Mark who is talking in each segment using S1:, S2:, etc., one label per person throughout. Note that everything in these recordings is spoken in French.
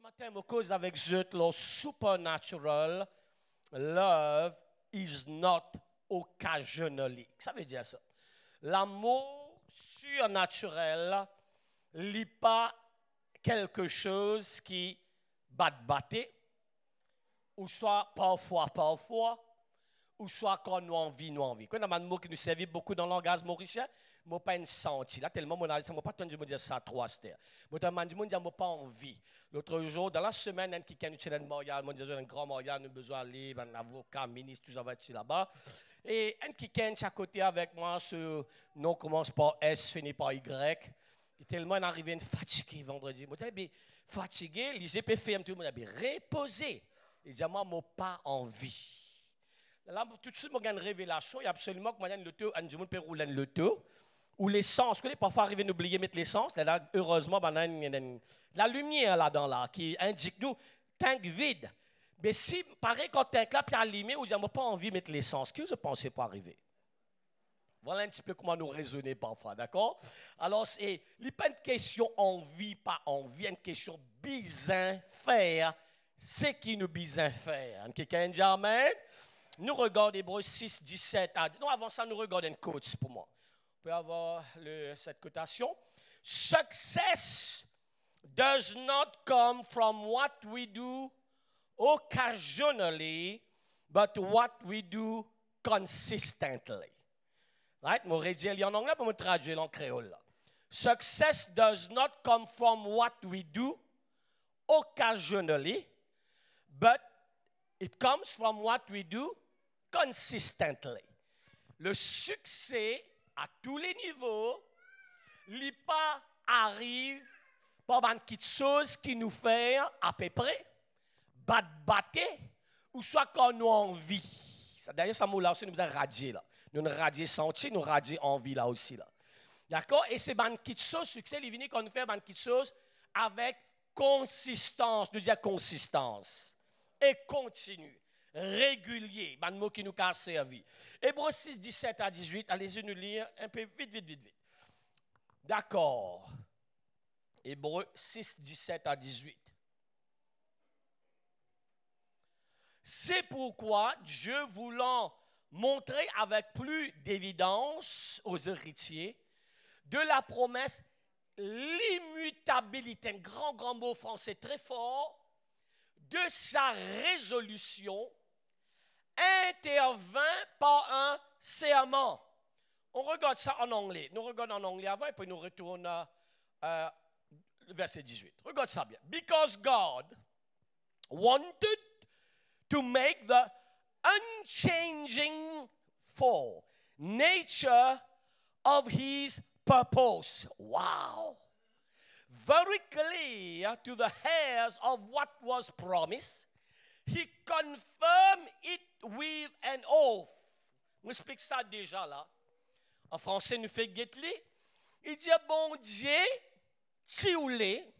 S1: matin, je cause avec vous, le supernatural love is not occasionally. Ça veut dire ça. L'amour surnaturel n'est pas quelque chose qui bat-batté, ou soit parfois, ou soit quand nous envie. Quand on a un mot qui nous servait beaucoup dans le langage mauricien, je n'ai pas une senti. Là, tellement, je n'ai pas entendu dire ça trois stères. Je n'ai pas envie. L'autre jour, dans la semaine, il y a un grand mariage, nous besoin de libre, un avocat, un ministre, tout ça va être là-bas. Et un qui est à côté avec moi, ce nom commence par S, finit par Y. Et tellement arrivé fatigué vendredi. Je suis fatigué, les GPFM, tout le monde a reposé. Il dit, moi, je n'ai pas envie. Là, tout de suite, il y a une révélation. Il y a absolument que l'auto, on peut rouler l'auto. Ou l'essence. Vous parfois arriver à oublier de mettre l'essence. Là, heureusement, il y a la lumière là-dedans, là, qui indique nous, tank vide. Mais si, pareil, quand tank là, puis allumé, vous dites, je n'ai pas envie de mettre l'essence. Qu'est-ce que vous pensez pour arriver? Voilà un petit peu comment nous raisonner parfois, d'accord? Alors, il n'y a pas une question envie, pas envie, une question bizarre faire. C'est qui nous bizarre faire? Quelqu'un dit amen? Nous regardons Hébreux 6, 17 à... Non, avant ça, nous regardons une cote pour moi. On peut avoir cette cotation. Success does not come from what we do occasionally, but what we do consistently. Right? Je vais dire en anglais pour me traduire en créole. Success does not come from what we do occasionally, but it comes from what we do consistently. Le succès à tous les niveaux, il pas arrive par une petite chose qui nous fait à peu près battre ou soit quand nous envie. D'ailleurs, ça nous là aussi nous a radié là. Nous radier senti, nous radier envie là aussi là. D'accord? Et c'est une petite chose succès, il vient quand nous fait une petite chose avec consistance, nous dire consistance et continue. Régulier, un mot qui nous a servi. Hébreux 6, 17 à 18, allez-y nous lire un peu vite. D'accord. Hébreux 6, 17 à 18. C'est pourquoi Dieu voulant montrer avec plus d'évidence aux héritiers de la promesse l'immutabilité, un grand mot français très fort, de sa résolution intervint par un serment. On regarde ça en anglais. Nous regardons en anglais avant et puis nous retournons à verset 18. Regarde ça bien. Because God wanted to make the unchanging nature of his purpose. Wow. Very clear to the heirs of what was promised, he confirmed it with an oath. On explique ça déjà là. En français, nous fait guetli. Il dit, bon Dieu, si vous voulez,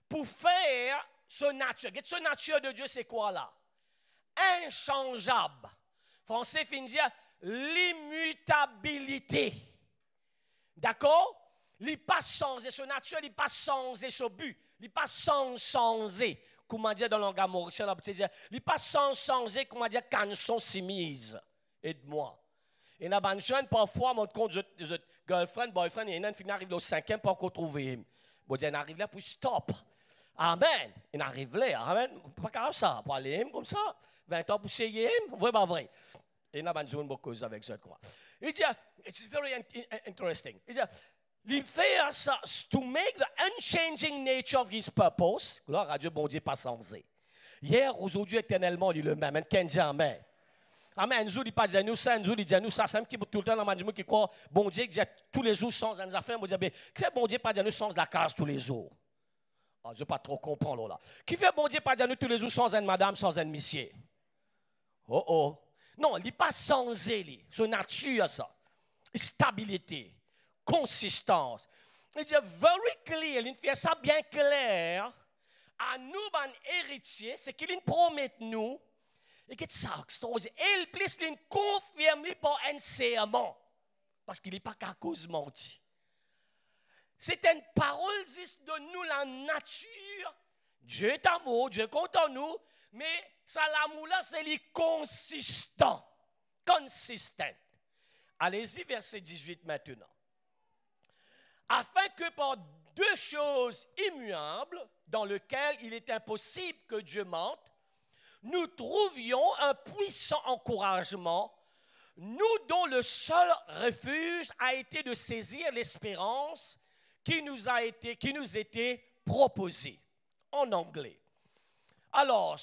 S1: pour faire son nature. Son nature de Dieu, c'est quoi là? Inchangeable. Français finit dire l'immutabilité. D'accord? Il n'est pas changé, son nature, il n'est pas changé, son but, il n'est pas changé. Comment dire dans le langage mauricien, il n'est pas changé, comment dire, canson simise. Aide-moi. Et dans les jeunes, parfois, mon compte, girlfriend, boyfriend, et il arrive au cinquième pour qu'on trouve him. Bon, il arrive là pour stop. Amen. Il arrive là, amen. Pas comme ça, pour aller comme ça. 20 ans pour essayer, vrai, pas vrai. Et il y a des jeunes beaucoup avec ça. Il dit, it's very interesting. Il dit, il fait ça, to make the unchanging nature of his purpose. Gloire à Dieu, bon Dieu, pas changé. Hier, aujourd'hui, éternellement, il est le même. Amen. Amen. Amen. Nous, il pas dit nous ça, nous, il dit nous ça. C'est un petit peu tout le temps dans le monde qui croit, bon Dieu, qui dit tous les jours sans une affaire. Moi, je dis, qui fait bon Dieu, pas dire nous sans la case tous les jours? Ah, je ne pas trop comprendre là. Qui fait bon Dieu, pas dire nous tous les jours sans une madame, sans un monsieur? Oh. Non, il n'est pas changé, son nature, ça. Stabilité. Consistance. Il dit very clear, il fait ça bien clair à nous, héritiers, c'est qu'il nous promet nous, et que ça, et il plus il confirme par un serment, parce qu'il n'est pas qu'à cause menti. C'est une parole de nous, la nature Dieu est amour, Dieu compte en nous, mais ça l'amour là, c'est les consistant. Consistent. Allez-y, verset 18 maintenant. Afin que par deux choses immuables, dans lesquelles il est impossible que Dieu mente, nous trouvions un puissant encouragement, nous dont le seul refuge a été de saisir l'espérance qui nous était proposée. En anglais. Alors,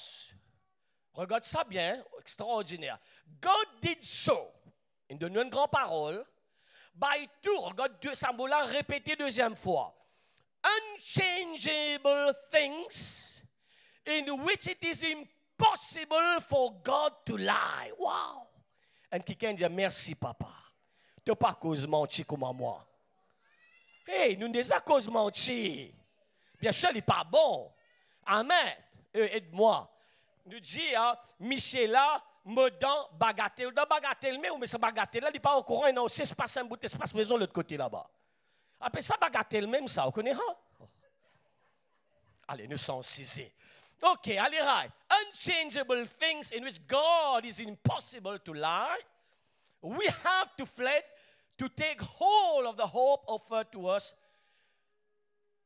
S1: regarde ça bien, extraordinaire. God did so, il donne une grande parole, by two, regarde ça mot-là répété deuxième fois. Unchangeable things in which it is impossible for God to lie. Wow! Et quelqu'un dit merci papa. Tu n'as pas cause menti comme moi. Hey, nous ne sommes pas cause menti. Bien sûr, il n'est pas bon. Amen. Aide-moi. Nous dit, Michel là, me dans bagatelle. Dans bagatelle, mais c'est bagatelle là, il n'est pas au courant. Non, c'est espace un bout d'espace maison de l'autre côté là-bas. Après ça, bagatelle même, ça, vous connaissez? Hein? Allez, nous sommes saisis. OK, allez, right. Unchangeable things in which God is impossible to lie. We have to fled to take hold of the hope offered to us.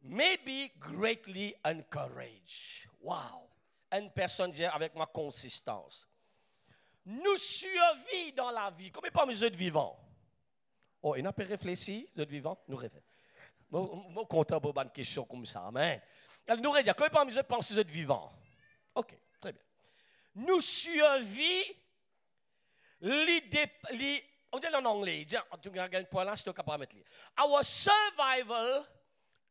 S1: May be greatly encouraged. Wow. Une personne dit avec ma consistance. Nous survivons dans la vie. Combien parmi les autres vivants? Oh, il n'a pas réfléchi, les autres vivants? Nous réfléchissons. Je suis content pour une question comme ça. Amen. Alors, nous réfléchissons. Combien parmi les autres pensent les autres vivants? OK, très bien. Nous survivons on dit en anglais. Tu regardes un point là, je suis capable de mettre. Our survival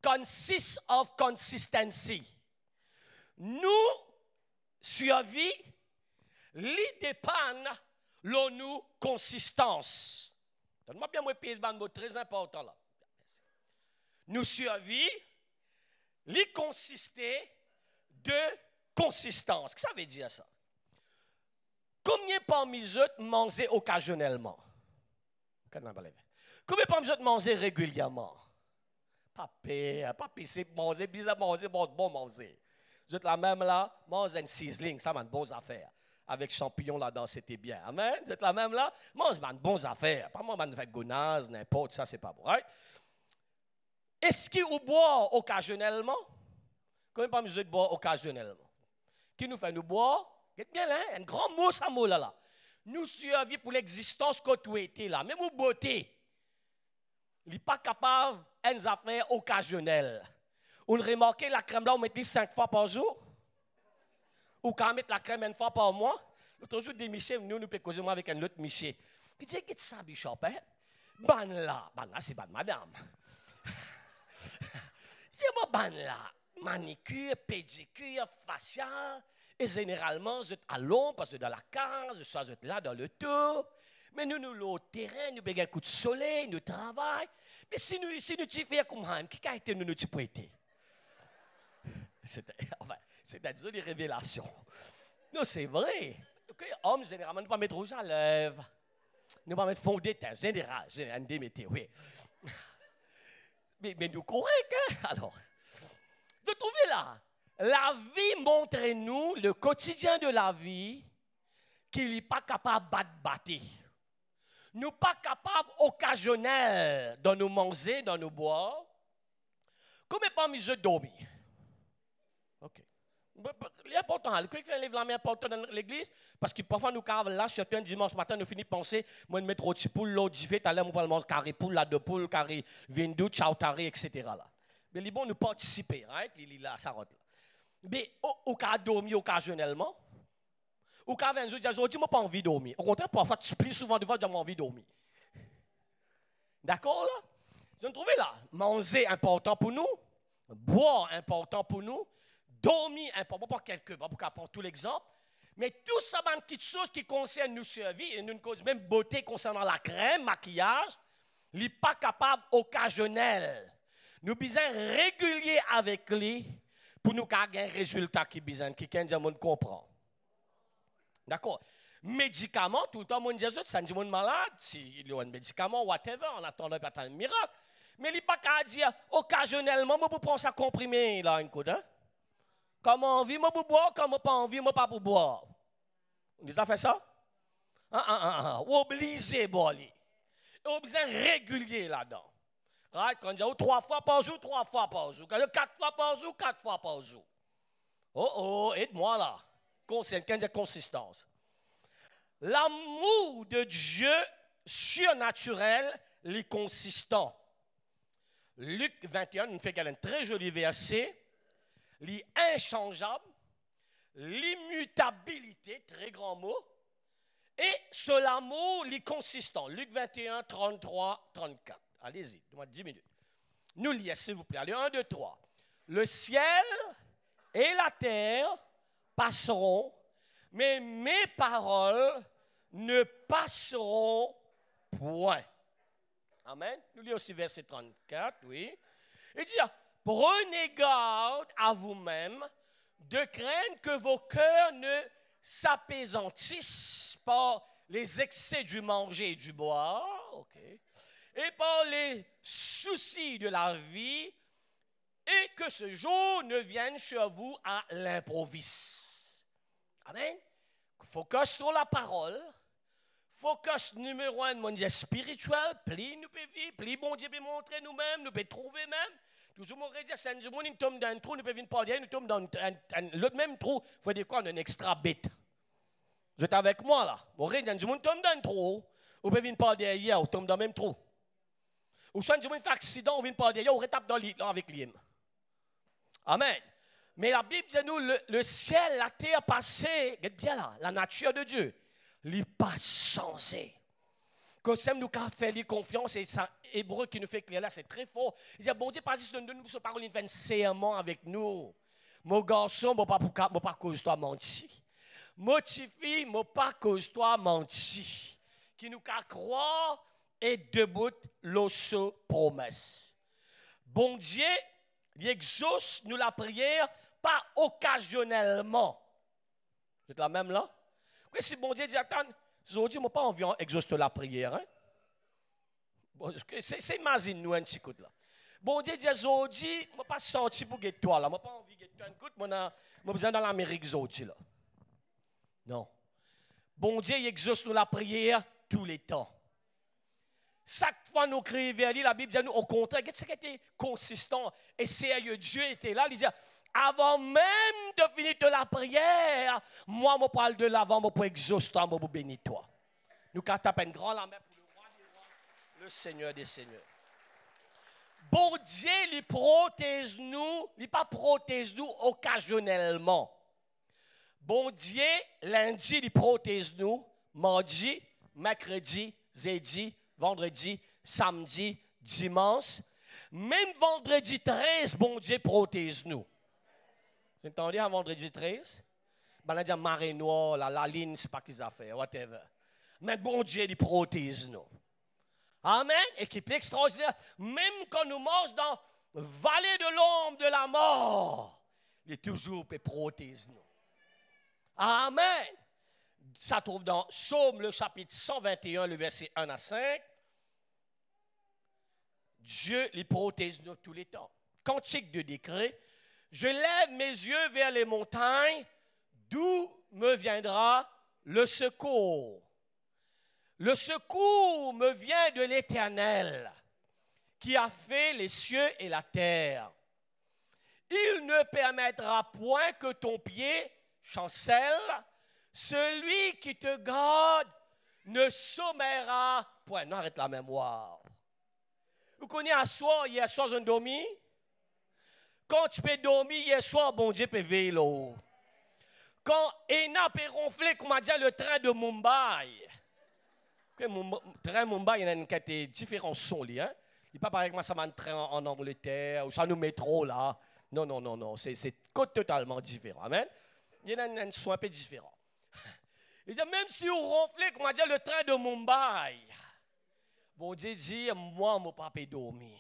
S1: consists of consistency. Nous survie, li dépend de nous consistance. Donne-moi bien mon pays, c'est très important là. Nous survie, li consister de consistance. Qu'est-ce que ça veut dire ça? Combien parmi eux mangent occasionnellement? Combien parmi eux mangent régulièrement? Papi, c'est manger, bizarre manger, bon manger. Vous êtes la même là, mange un sizzling, ça m'a de bonnes affaires. Avec champignons là-dedans, c'était bien. Amen. Vous êtes la même là, mange de bonnes affaires. Pas moi, je fais gonaz, n'importe, ça c'est pas bon. Right? Est-ce que vous boivez occasionnellement? Combien parmi eux boivent occasionnellement? Qui nous fait nous boire? Vous bien là, un grand mot, ça mot là. Nous survivons pour l'existence que tu étais là. Même au beauté. Il n'est pas capable d'une affaire occasionnelle. On remarque la crème là, on met 5 fois par jour. Ou quand on met la crème une fois par mois. L'autre jour, des Michel, nous pouvons causer avec un autre Michel. Qui dit, qu'est-ce que ça, Bishop? Ban là, c'est ban madame. Dis-moi, ban là, manicure, pédicure, facial. Et généralement, vous êtes à l'ombre parce que dans la case, vous êtes là dans le tour. Mais nous, au terrain, nous avons un coup de soleil, nous travaillons. Mais si nous fais comme ça, qui a été nous prêter? C'est des révélations. Non, c'est vrai. Okay, hommes, généralement, nous ne pas mettre rouge à lèvres. Nous ne pas mettre fond de teint, général, oui. Mais nous correct, hein? Alors, vous trouvez là? La vie montre-nous, le quotidien de la vie, qu'il n'est pas capable de battre. Nous ne sommes pas capables occasionnels dans nos manger, dans nos boire. Comment parmi eux dormir? OK. L'important, le qui fait lever la main important dans l'église, parce que parfois nous carvons là, surtout un dimanche matin, nous finissons de penser, moi je mettre au petit poule, l'autre j'y fais, tout à l'heure, nous manger carré poule, la deux poules, carré vindou, ciao taré, etc. là. Mais les bons nous participer, right? Là, ça rentre là. Mais au cas dormir occasionnellement, ou quand un jour, je dis, moi pas envie de dormir. Au contraire, parfois, tu plies souvent devant, j'ai envie de dormir. D'accord, là? Vous trouvez là? Manger important pour nous, boire important pour nous, dormir important pour quelqu'un, pas pour prendre tout l'exemple, mais tout ça, c'est une petite chose qui concerne nos survies, et nous cause même beauté concernant la crème, maquillage, n'est pas capable occasionnel. Nous besoin régulier avec lui pour nous avoir un résultat qui besoin, qui comprend. D'accord? Médicaments, tout le temps, on dit, ça dit, malade, s'il y a un médicament, whatever, on attend un miracle. Mais il n'est pas qu'à dire, occasionnellement, on peut prendre ça comprimé, là, une coude, hein? Comment envie, moi pour boire, comment pas envie, moi pas pour boire. On a fait ça? Obligé, boli. Obligé régulier là-dedans. Right? Quand j'ai 3 fois par jour, 3 fois par jour. Quand j'ai 4 fois par jour, 4 fois par jour. Oh, aide-moi là. Quand j'ai consistance. L'amour de Dieu surnaturel, les consistant. Luc 21 nous fait un très joli verset. L'inchangeable, l'immutabilité, très grand mot, et ce l'amour, consistant. Luc 21, 33, 34. Allez-y, donne-moi 10 minutes. Nous lisons, s'il vous plaît. Allez, 1, 2, 3. Le ciel et la terre passeront, mais mes paroles ne passeront point. Amen. Nous lisons aussi verset 34, oui. Il dit, prenez garde à vous-même de craindre que vos cœurs ne s'apaisantissent par les excès du manger et du boire, et par les soucis de la vie, et que ce jour ne vienne sur vous à l'improviste. Amen. Focus sur la parole. Focus numéro 1 de mon Dieu spirituel. Plus nous pouvons vivre, plus bon Dieu peut montrer nous-mêmes, nous pouvons trouver même. Toujours mon dire, c'est un jour, nous tombons dans un trou, nous pouvons venir parler, nous tombons dans l'autre même trou. Il faut dire quoi, on a un extra bête. Vous êtes avec moi là. Mon Dieu, nous tombons dans un trou, vous pouvez venir parler derrière, vous tombez dans le même trou. Ou soit nous fait accident, on vient parler derrière, on retape dans l'île avec l'île. Amen. Mais la Bible dit nous, le ciel, la terre passée, regarde bien là, la nature de Dieu, il passe changé. Quand nous avons fait confiance, et ça, hébreu qui nous fait clair là, c'est très fort. Il dit, bon Dieu, pas juste de nous ce parole, il fait un serment avec nous. Mon garçon, je ne pas cause toi menti. Mon petit fille, je pas cause toi menti. Qui nous croit et debout l'osso promesse. Bon Dieu, il exauce nous la prière, pas occasionnellement. Vous êtes la même là? Oui, si bon Dieu dit, attends, aujourd'hui, je n'ai pas envie d'exaucer la prière. Hein? Bon, c'est imagine nous un petit coup là. Bon Dieu dit, aujourd'hui, je n'ai pas senti pour guetter toi là. Je n'ai pas envie de guetter toi. Écoute, je besoin dans l'Amérique aujourd'hui là. Non. Bon Dieu, il exauce nous la prière tous les temps. Chaque fois nous crions vers lui, la Bible dit nous, au contraire, qu'est-ce qui était consistant et sérieux. Dieu était là, il dit, avant même de finir de la prière, moi, je parle de l'avant, je peux exaucer toi, je peux bénir toi. Nous tapons un grand la main pour le roi des rois, le Seigneur des seigneurs. Bon Dieu, il protège nous, il pas protège nous occasionnellement. Bon Dieu, lundi, il protège nous, mardi, mercredi, jeudi, vendredi, samedi, dimanche. Même vendredi 13, bon Dieu protège nous. Vous entendez à vendredi 13? Ben là, il y a marée noire, la ligne, c'est pas qu'ils ont fait, whatever. Mais bon Dieu, il protège nous. Amen. Équipe extraordinaire. Même quand nous marchons dans la vallée de l'ombre de la mort, il est toujours pour protéger nous. Amen. Ça trouve dans Psaume, le chapitre 121, le verset 1 à 5. Dieu les protège nous tous les temps. Cantique de décret. Je lève mes yeux vers les montagnes, d'où me viendra le secours. Le secours me vient de l'Éternel, qui a fait les cieux et la terre. Il ne permettra point que ton pied chancelle. Celui qui te garde ne sommeillera point. Non, arrête la mémoire. Vous connaissez à soir, hier soir, je dormi. Quand tu peux dormir, hier soir, bon Dieu peut veiller là-haut. Quand Ena peut ronfler, comme a dit le train de Mumbai. Le train Mumbai, il y a une différents sons. Hein? Il n'est pas pareil que moi, ça m'a un train en Angleterre, ou ça nous métro là. Non. C'est totalement différent. Amen. Il y a un son un peu différent. Il dit, même si vous ronflez, comme a dit le train de Mumbai, bon Dieu dit, moi, je ne peux pas dormir.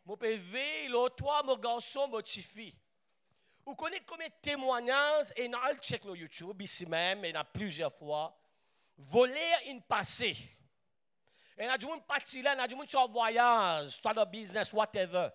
S1: Je peux veiller, toi, mon garçon, mon petit fille. Vous connaissez combien de témoignages, et on check sur YouTube, ici même, et il y a plusieurs fois, voler une passée. Et il y a du monde parti là, il y a du monde sur un voyage, soit dans le business, whatever.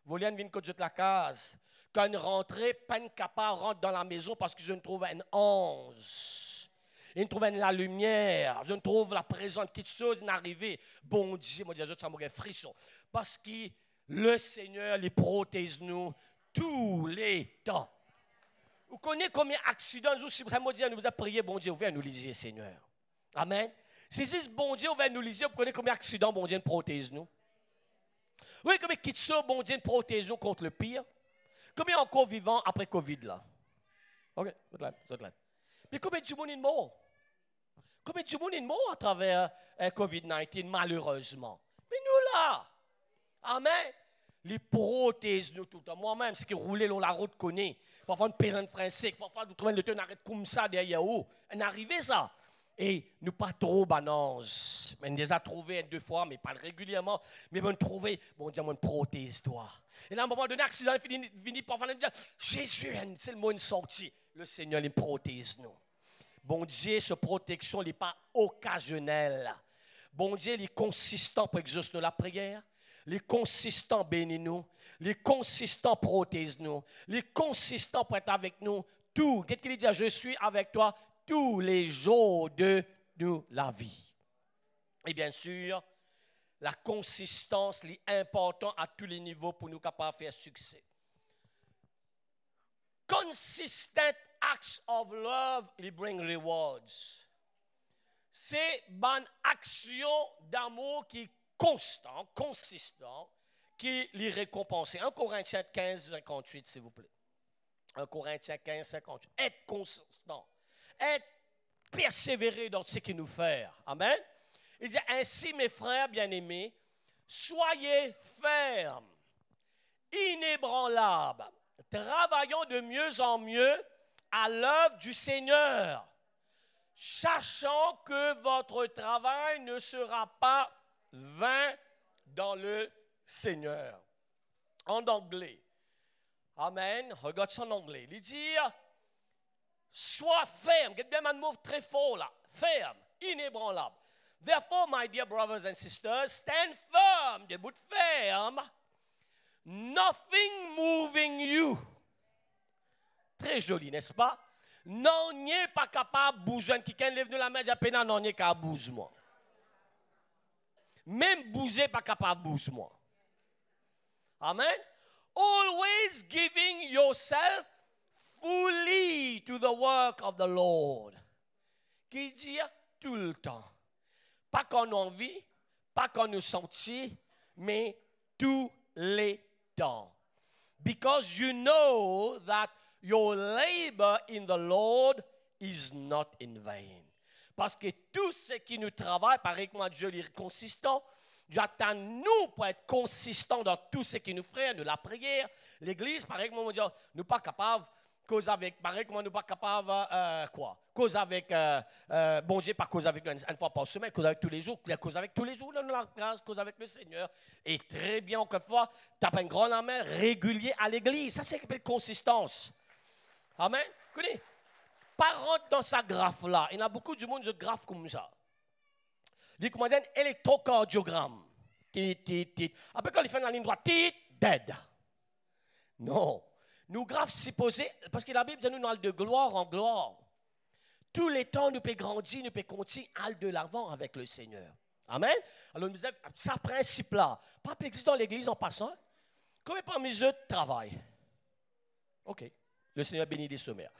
S1: Voler une vient de la case. Quand une rentrée, peine capable rentre dans la maison parce que je ne trouve un ange. Je ne trouve la lumière. Je ne trouve la présence de quelque chose n'arriver. Bon Dieu, mon Dieu, ça m'a frisson. Parce que le Seigneur les protège nous tous les temps. Vous connaissez combien d'accidents nous, si vous avez nous a prié, bon Dieu, ouvert nous lisez, Seigneur. Amen. Si c'est bon Dieu, ouvert nous lisez, vous connaissez combien d'accidents, bon Dieu, nous protège nous. Oui, combien de choses, bon Dieu, nous protège nous contre le pire. Combien encore vivants après Covid là? Ok, vous êtes là. Mais combien de monde est mort? Combien de monde est mort à travers Covid-19, malheureusement? Mais nous là, amen. Les protège nous tout le temps. Moi-même, ce qui roulait dans la route connaît. Parfois, une paysanne française, parfois, nous trouvons le temps arrête comme ça derrière où. On arrivé ça. Et nous pas trop bananges. On les a trouvés 2 fois, mais pas régulièrement. Mais on trouvé, bon Dieu, on protège toi. Et à un moment donné, l'accident finit par dire, Jésus, c'est le mot une sortie. Le Seigneur les protège nous. Bon Dieu, cette protection n'est pas occasionnelle. Bon Dieu, il est consistant pour exaucer la prière. Les consistants bénis nous, les consistants protègent nous, les consistants pour être avec nous, tout. Qu'est-ce qu'il dit? Je suis avec toi tous les jours de la vie. Et bien sûr, la consistance est importante à tous les niveaux pour nous capables de faire succès. Consistent acts of love, they bring rewards. C'est une action d'amour qui est consistant, qui les récompense. 1 Corinthiens 15, 58, s'il vous plaît. 1 Corinthiens 15, 58. Être consistant. Être persévéré dans ce qu'il nous fait. Amen. Il dit, ainsi, mes frères bien-aimés, soyez fermes, inébranlables, travaillant de mieux en mieux à l'œuvre du Seigneur, sachant que votre travail ne sera pas vain dans le Seigneur. En anglais. Amen. Regarde ça en anglais. Il dit, sois ferme. Get bien un mot très fort là. Ferme, inébranlable. Therefore, my dear brothers and sisters, stand firm, debout ferme. Nothing moving you. Très joli, n'est-ce pas? Non, n'est pas capable de bouger. Quelqu'un lève de la main, j'ai non, n'est qu'à bouger moi. Même bouger, pas capable de bouger moi. Amen. Always giving yourself fully to the work of the Lord. Qui dit tout le temps. Pas qu'on envie, pas qu'on nous sentit, mais tous les temps. Because you know that your labor in the Lord is not in vain. Parce que tout ce qui nous travaille, pareil que moi, Dieu est consistant. Dieu attend nous pour être consistants dans tout ce qui nous fait, de la prière. L'Église, pareil que moi, nous ne pas capables, cause avec, pareil que moi, nous pas capables, quoi? Cause avec, bon Dieu, pas cause avec une fois par semaine, cause avec tous les jours, cause avec tous les jours, dans la grâce, cause avec le Seigneur. Et très bien, encore une fois, tu as un grand amen régulier à l'Église. Ça, c'est une consistance. Amen. Écoutez, pas rentre dans sa graphe-là. Il y a beaucoup de monde qui graphe comme ça. Il commence un électrocardiogramme. Après, quand il fait la ligne droite, dead. Non. Nous graphes supposés, parce que la Bible dit nous allons de gloire en gloire. Tous les temps, nous pouvons grandir, nous pouvons continuer à aller de l'avant avec le Seigneur. Amen. Alors, nous disons, ça principe-là. Pas existe dans l'Église en passant. Combien parmi eux travaillent? OK. Le Seigneur bénit des sommaires.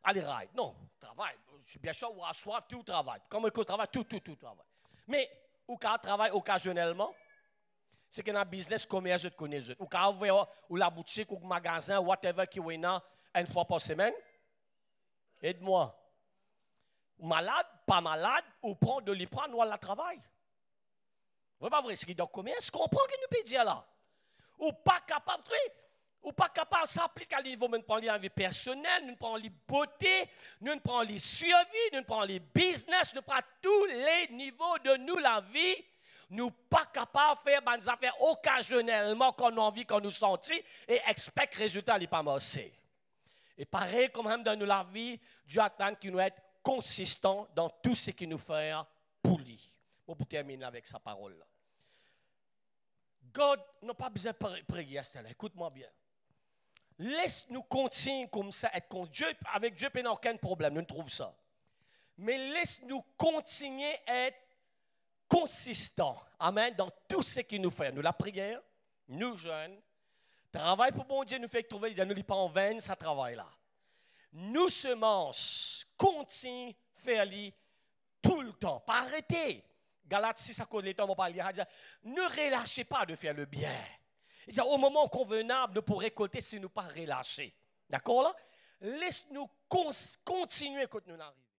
S1: Allez, ride. Non, travail. Bien sûr, ou à soif, tout travail. Comme on travaille, tout travail. Mais, ou quand on travaille occasionnellement, c'est qu'il y a un business commerce, je te connais. Ou quand on va ou la boutique, ou le magasin, whatever qui est là, une fois par semaine. Aide-moi. Malade, pas malade, ou prendre de l'hyprane, ou à la travail. C'est pas vrai, c'est qu'il doit commerce, comprend qu'il nous peut dire là. Ou pas capable, ou pas capable, ça s'applique à niveau, nous prenons les vie personnelle, nous prenons les beauté, nous prenons les survie, nous prenons les business, nous prenons tous les niveaux de nous, la vie. Nous pas capables de faire des affaires occasionnellement qu'on a envie, qu'on nous sentit, et expect résultat, il n'est pas marché. Et pareil, comme même dans nous la vie, Dieu attend qu'il nous être consistant dans tout ce qu'il nous fait pour lui. Bon, pour terminer avec sa parole là. God n'a pas besoin de prier à ce là. Écoute-moi bien. Laisse-nous continuer comme ça, être contre Dieu. Avec Dieu, il n'y a aucun problème, nous trouvons ça. Mais laisse-nous continuer à être consistants. Amen. Dans tout ce qu'il nous fait. Nous, la prière, nous jeunes, travail pour bon Dieu nous fait trouver, nous ne pas en vain, ça travaille là. Nous semences, continue faire-le tout le temps. Pas arrêter. Galates 6, à cause de temps, on va parler. Ne relâchez pas de faire le bien. Au moment convenable, nous pourrons récolter si nous ne pas relâcher. D'accord là? Laisse-nous continuer quand nous arrivons.